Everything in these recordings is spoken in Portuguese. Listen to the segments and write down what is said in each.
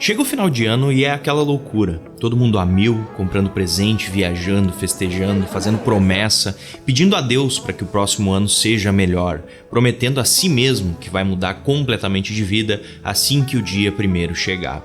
Chega o final de ano e é aquela loucura. Todo mundo a mil, comprando presente, viajando, festejando, fazendo promessa, pedindo a Deus para que o próximo ano seja melhor, prometendo a si mesmo que vai mudar completamente de vida assim que o dia primeiro chegar.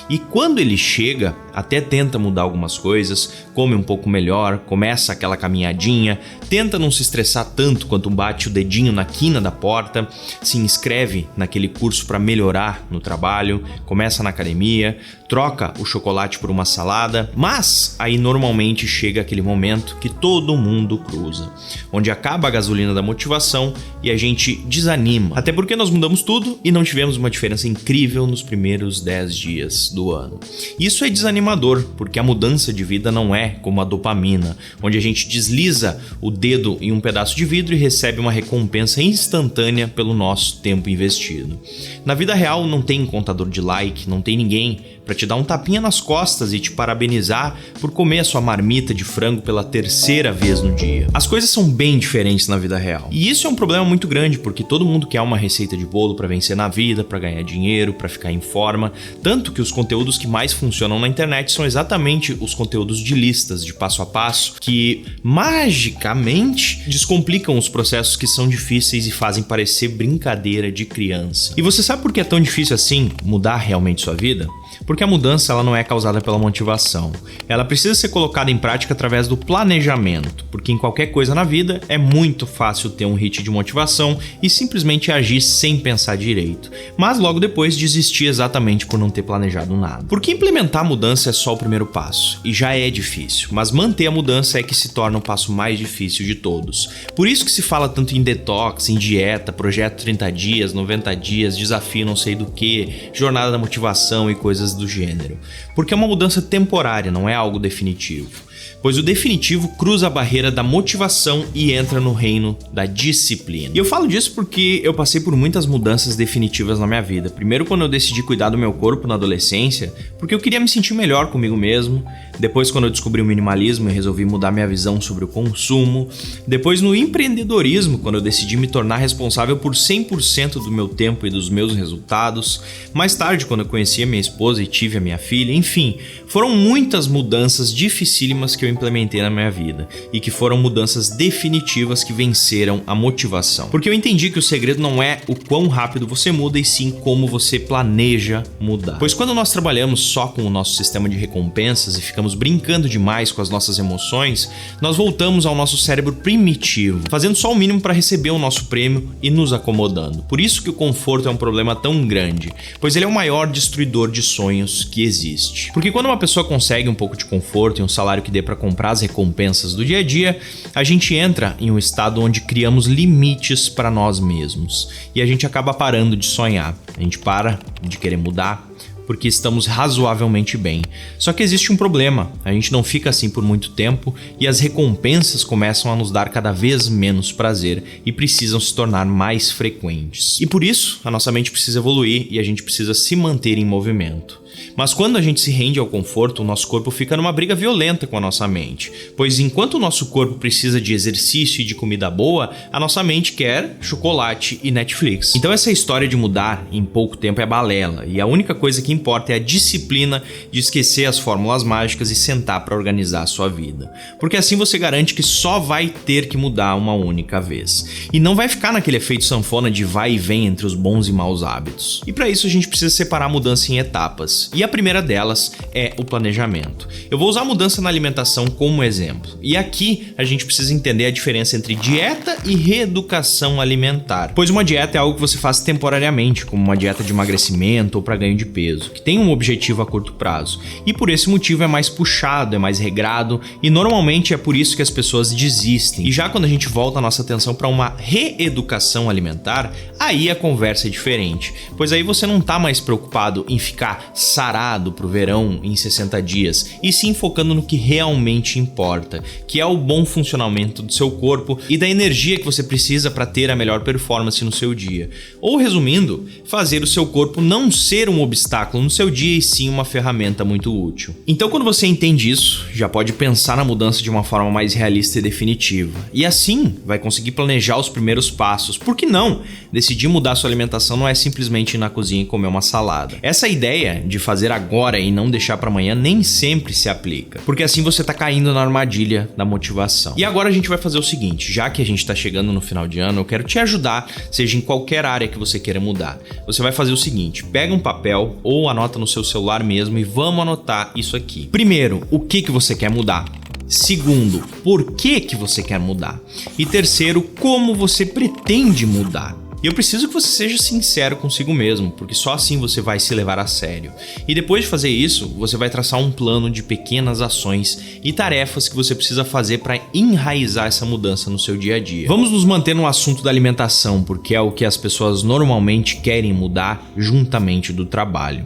E quando ele chega, até tenta mudar algumas coisas, come um pouco melhor, começa aquela caminhadinha, tenta não se estressar tanto quanto bate o dedinho na quina da porta, se inscreve naquele curso para melhorar no trabalho, começa na academia, troca o chocolate por uma salada, mas aí normalmente chega aquele momento que todo mundo cruza, onde acaba a gasolina da motivação e a gente desanima, até porque nós mudamos tudo e não tivemos uma diferença incrível nos primeiros 10 dias do ano. Isso é desanimador, porque a mudança de vida não é como a dopamina, onde a gente desliza o dedo em um pedaço de vidro e recebe uma recompensa instantânea pelo nosso tempo investido. Na vida real não tem contador de like, não tem ninguém para te dar um tapinha nas costas e te parabenizar por comer a sua marmita de frango pela terceira vez no dia. As coisas são bem diferentes na vida real. E isso é um problema muito grande, porque todo mundo quer uma receita de bolo para vencer na vida, para ganhar dinheiro, para ficar em forma. Tanto que os conteúdos que mais funcionam na internet são exatamente os conteúdos de listas, de passo a passo, que magicamente descomplicam os processos que são difíceis e fazem parecer brincadeira de criança. E você sabe por que é tão difícil assim mudar realmente sua vida? Porque a mudança ela não é causada pela motivação. Ela precisa ser colocada em prática através do planejamento, porque em qualquer coisa na vida é muito fácil ter um hit de motivação e simplesmente agir sem pensar direito, mas logo depois desistir exatamente por não ter planejado nada. Porque implementar a mudança é só o primeiro passo, e já é difícil, mas manter a mudança é que se torna o passo mais difícil de todos. Por isso que se fala tanto em detox, em dieta, projeto 30 dias, 90 dias, desafio não sei do que, jornada da motivação e coisas do gênero, porque é uma mudança temporária, não é algo definitivo. Pois o definitivo cruza a barreira da motivação e entra no reino da disciplina. E eu falo disso porque eu passei por muitas mudanças definitivas na minha vida. Primeiro, quando eu decidi cuidar do meu corpo na adolescência, porque eu queria me sentir melhor comigo mesmo. Depois, quando eu descobri o minimalismo e resolvi mudar minha visão sobre o consumo. Depois, no empreendedorismo, quando eu decidi me tornar responsável por 100% do meu tempo e dos meus resultados. Mais tarde, quando eu conheci a minha esposa e tive a minha filha. Enfim, foram muitas mudanças dificílimas que eu implementei na minha vida e que foram mudanças definitivas que venceram a motivação. Porque eu entendi que o segredo não é o quão rápido você muda, e sim como você planeja mudar. Pois quando nós trabalhamos só com o nosso sistema de recompensas e ficamos brincando demais com as nossas emoções, nós voltamos ao nosso cérebro primitivo, fazendo só o mínimo para receber o nosso prêmio e nos acomodando. Por isso que o conforto é um problema tão grande, pois ele é o maior destruidor de sonhos que existe. Porque quando uma pessoa consegue um pouco de conforto e um salário que dê para comprar as recompensas do dia a dia, a gente entra em um estado onde criamos limites para nós mesmos e a gente acaba parando de sonhar, a gente para de querer mudar porque estamos razoavelmente bem. Só que existe um problema, a gente não fica assim por muito tempo e as recompensas começam a nos dar cada vez menos prazer e precisam se tornar mais frequentes. E por isso, a nossa mente precisa evoluir e a gente precisa se manter em movimento. Mas quando a gente se rende ao conforto, o nosso corpo fica numa briga violenta com a nossa mente, pois enquanto o nosso corpo precisa de exercício e de comida boa, a nossa mente quer chocolate e Netflix. Então essa história de mudar em pouco tempo é balela, e a única coisa que importa é a disciplina de esquecer as fórmulas mágicas e sentar para organizar a sua vida. Porque assim você garante que só vai ter que mudar uma única vez. E não vai ficar naquele efeito sanfona de vai e vem entre os bons e maus hábitos. E para isso a gente precisa separar a mudança em etapas. E a primeira delas é o planejamento. Eu vou usar a mudança na alimentação como exemplo. E aqui a gente precisa entender a diferença entre dieta e reeducação alimentar. Pois uma dieta é algo que você faz temporariamente, como uma dieta de emagrecimento ou para ganho de peso, que tem um objetivo a curto prazo. E por esse motivo é mais puxado, é mais regrado e normalmente é por isso que as pessoas desistem. E já quando a gente volta a nossa atenção para uma reeducação alimentar, aí a conversa é diferente. Pois aí você não está mais preocupado em ficar sarado pro verão em 60 dias, e sim focando no que realmente importa, que é o bom funcionamento do seu corpo e da energia que você precisa para ter a melhor performance no seu dia. Ou resumindo, fazer o seu corpo não ser um obstáculo no seu dia e sim uma ferramenta muito útil. Então quando você entende isso, já pode pensar na mudança de uma forma mais realista e definitiva. E assim vai conseguir planejar os primeiros passos. Por que não? Decidir mudar sua alimentação não é simplesmente ir na cozinha e comer uma salada. Essa ideia de fazer agora e não deixar para amanhã nem sempre se aplica, porque assim você tá caindo na armadilha da motivação. E agora a gente vai fazer o seguinte, já que a gente tá chegando no final de ano, eu quero te ajudar, seja em qualquer área que você queira mudar. Você vai fazer o seguinte, pega um papel ou anota no seu celular mesmo e vamos anotar isso aqui. Primeiro, o que você quer mudar? Segundo, por que você quer mudar? E terceiro, como você pretende mudar? E eu preciso que você seja sincero consigo mesmo, porque só assim você vai se levar a sério. E depois de fazer isso, você vai traçar um plano de pequenas ações e tarefas que você precisa fazer para enraizar essa mudança no seu dia a dia. Vamos nos manter no assunto da alimentação, porque é o que as pessoas normalmente querem mudar juntamente do trabalho.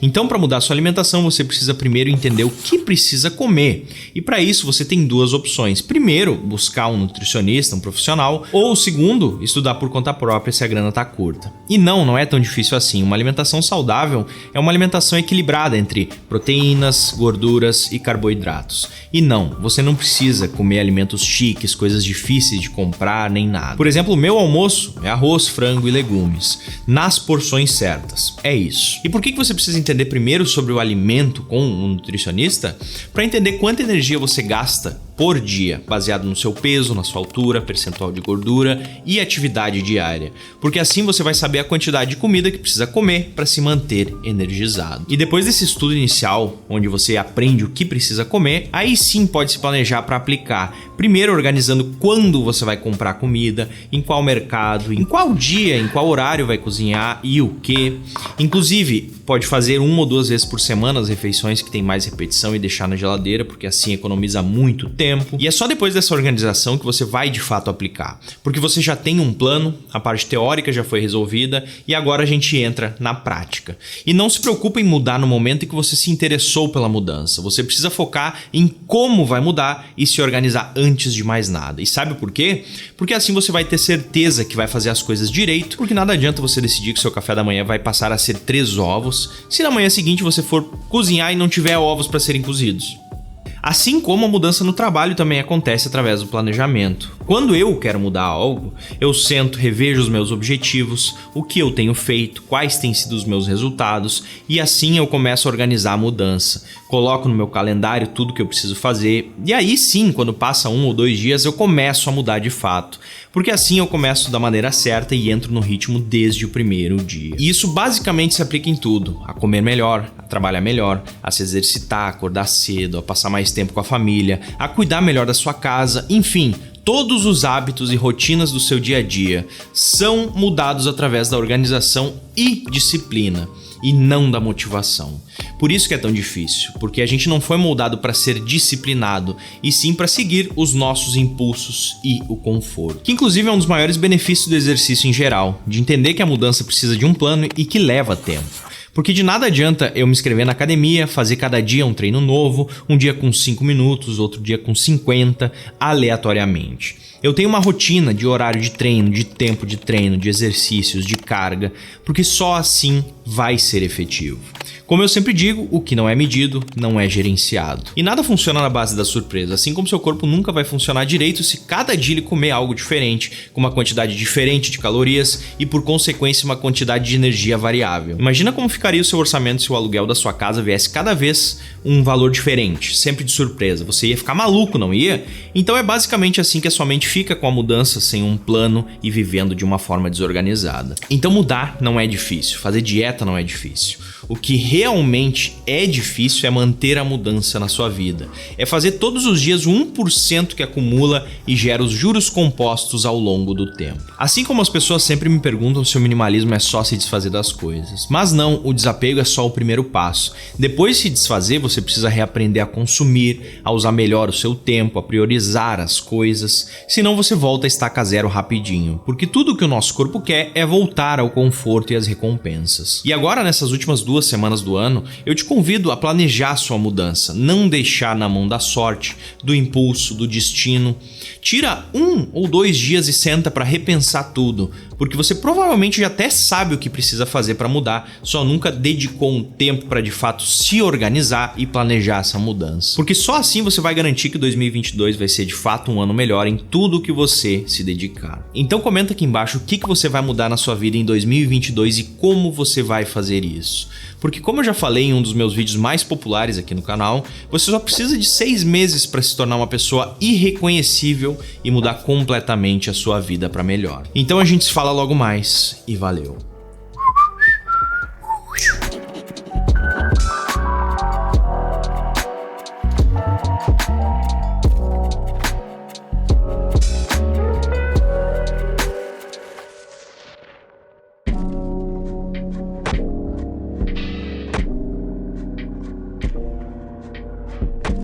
Então, para mudar sua alimentação, você precisa primeiro entender o que precisa comer. E para isso, você tem duas opções. Primeiro, buscar um nutricionista, um profissional, ou segundo, estudar por conta própria se a grana tá curta. E não é tão difícil assim. Uma alimentação saudável é uma alimentação equilibrada entre proteínas, gorduras e carboidratos. E não, você não precisa comer alimentos chiques, coisas difíceis de comprar, nem nada. Por exemplo, o meu almoço é arroz, frango e legumes, nas porções certas. É isso. E por que você precisa entender primeiro sobre o alimento com um nutricionista? Para entender quanta energia você gasta por dia, baseado no seu peso, na sua altura, percentual de gordura e atividade diária. Porque assim você vai saber a quantidade de comida que precisa comer para se manter energizado. E depois desse estudo inicial, onde você aprende o que precisa comer, aí sim pode se planejar para aplicar. Primeiro organizando quando você vai comprar comida, em qual mercado, em qual dia, em qual horário vai cozinhar e o que. Inclusive, pode fazer 1 ou 2 vezes por semana as refeições que tem mais repetição e deixar na geladeira, porque assim economiza muito tempo. E é só depois dessa organização que você vai de fato aplicar, porque você já tem um plano, a parte teórica já foi resolvida e agora a gente entra na prática. E não se preocupe em mudar no momento em que você se interessou pela mudança. Você precisa focar em como vai mudar e se organizar antes de mais nada. E sabe por quê? Porque assim você vai ter certeza que vai fazer as coisas direito, porque nada adianta você decidir que seu café da manhã vai passar a ser 3 ovos, se na manhã seguinte você for cozinhar e não tiver ovos para serem cozidos. Assim como a mudança no trabalho também acontece através do planejamento. Quando eu quero mudar algo, eu sento, revejo os meus objetivos, o que eu tenho feito, quais têm sido os meus resultados e assim eu começo a organizar a mudança. Coloco no meu calendário tudo que eu preciso fazer e aí sim, quando passa 1 ou 2 dias, eu começo a mudar de fato. Porque assim eu começo da maneira certa e entro no ritmo desde o primeiro dia. E isso basicamente se aplica em tudo: a comer melhor, a trabalhar melhor, a se exercitar, a acordar cedo, a passar mais tempo com a família, a cuidar melhor da sua casa, enfim. Todos os hábitos e rotinas do seu dia a dia são mudados através da organização e disciplina, e não da motivação. Por isso que é tão difícil, porque a gente não foi moldado para ser disciplinado, e sim para seguir os nossos impulsos e o conforto. Que inclusive é um dos maiores benefícios do exercício em geral, de entender que a mudança precisa de um plano e que leva tempo. Porque de nada adianta eu me inscrever na academia, fazer cada dia um treino novo, um dia com 5 minutos, outro dia com 50, aleatoriamente. Eu tenho uma rotina de horário de treino, de tempo de treino, de exercícios, de carga, porque só assim vai ser efetivo. Como eu sempre digo, o que não é medido não é gerenciado. E nada funciona na base da surpresa, assim como seu corpo nunca vai funcionar direito se cada dia ele comer algo diferente, com uma quantidade diferente de calorias e por consequência uma quantidade de energia variável. Imagina como ficaria o seu orçamento se o aluguel da sua casa viesse cada vez um valor diferente, sempre de surpresa. Você ia ficar maluco, não ia? Então é basicamente assim que a sua mente fica com a mudança sem um plano e vivendo de uma forma desorganizada. Então mudar não é difícil, fazer dieta não é difícil. O que realmente é difícil é manter a mudança na sua vida. É fazer todos os dias o 1% que acumula e gera os juros compostos ao longo do tempo. Assim como as pessoas sempre me perguntam se o minimalismo é só se desfazer das coisas. Mas não, o desapego é só o primeiro passo. Depois de se desfazer, você precisa reaprender a consumir, a usar melhor o seu tempo, a priorizar as coisas. Senão você volta a estaca zero rapidinho. Porque tudo que o nosso corpo quer é voltar ao conforto e às recompensas. E agora, nessas últimas 2 semanas do ano, eu te convido a planejar sua mudança, não deixar na mão da sorte, do impulso, do destino. Tira 1 ou 2 dias e senta para repensar tudo. porque você provavelmente já até sabe o que precisa fazer para mudar, só nunca dedicou um tempo para de fato se organizar e planejar essa mudança. Porque só assim você vai garantir que 2022 vai ser de fato um ano melhor em tudo que você se dedicar. Então comenta aqui embaixo o que você vai mudar na sua vida em 2022 e como você vai fazer isso. Porque como eu já falei em um dos meus vídeos mais populares aqui no canal, você só precisa de 6 meses para se tornar uma pessoa irreconhecível e mudar completamente a sua vida para melhor. Então a gente se fala logo mais e valeu!